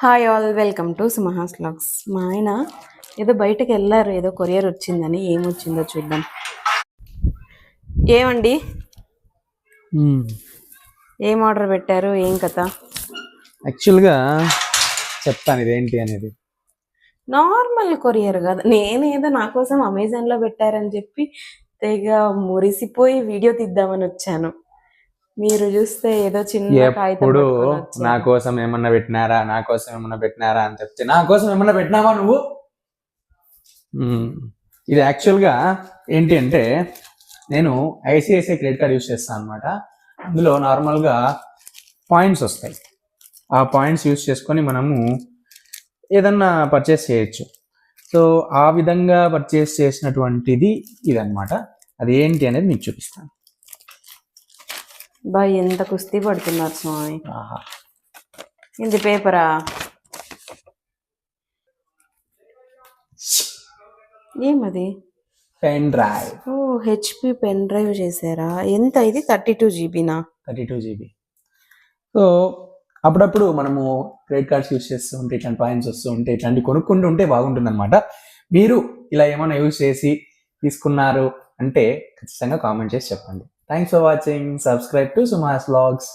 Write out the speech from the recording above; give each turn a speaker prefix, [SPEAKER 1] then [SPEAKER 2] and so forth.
[SPEAKER 1] Hi all, welcome to Sumaha's vlogs. మా ఆయన ఏదో బయటకు వెళ్ళారు, ఏదో కొరియర్ వచ్చిందని. ఏమొచ్చిందో చూద్దాం. ఏమండి, ఏం ఆర్డర్ పెట్టారు, ఏం కథ?
[SPEAKER 2] యాక్చువల్గా చెప్తాను ఇదేంటి అనేది.
[SPEAKER 1] నార్మల్ కొరియర్ కదా, నేనేదో నా కోసం అమెజాన్లో పెట్టారని చెప్పి తెగ మురిసిపోయి వీడియో తీద్దామని వచ్చాను. మీరు చూస్తే ఏదో చిన్న కాగితం
[SPEAKER 2] ఎప్పుడు
[SPEAKER 1] పట్టుకొని వచ్చారు.
[SPEAKER 2] నా కోసం ఏమన్నా పెట్టినారా అని చెప్తే నా కోసం ఏమన్నా పెట్టినావా నువ్వు? ఇది యాక్చువల్గా ఏంటి అంటే, నేను ఐసిఐసిఐ క్రెడిట్ కార్డ్ యూస్ చేస్తాను అనమాట. అందులో నార్మల్గా పాయింట్స్ వస్తాయి. ఆ పాయింట్స్ యూస్ చేసుకొని మనము ఏదన్నా పర్చేస్ చేయొచ్చు. సో ఆ విధంగా పర్చేస్ చేసినటువంటిది ఇదన్నమాట. అది ఏంటి అనేది మీకు చూపిస్తాను.
[SPEAKER 1] బా, ఎంత కుస్తీ పడుతున్నారు స్వామి. ఇది పేపరా? ఏమది?
[SPEAKER 2] Pen drive.
[SPEAKER 1] ఓ, హెచ్పి పెన్ డ్రైవ్ చేశారా? ఎంత ఇది? 32 జీబీనా?
[SPEAKER 2] 32 GB. సో అప్పుడప్పుడు మనము క్రెడిట్ కార్డ్స్ యూస్ చేస్తూ ఉంటే ఇట్లాంటి పాయింట్స్ వస్తూ ఉంటే ఇట్లాంటి కొనుక్కుంటూ ఉంటే బాగుంటుంది అనమాట. మీరు ఇలా ఏమైనా యూస్ చేసి తీసుకున్నారు అంటే ఖచ్చితంగా కామెంట్ చేసి చెప్పండి. Thanks for watching. Subscribe to Sumaha's vlogs.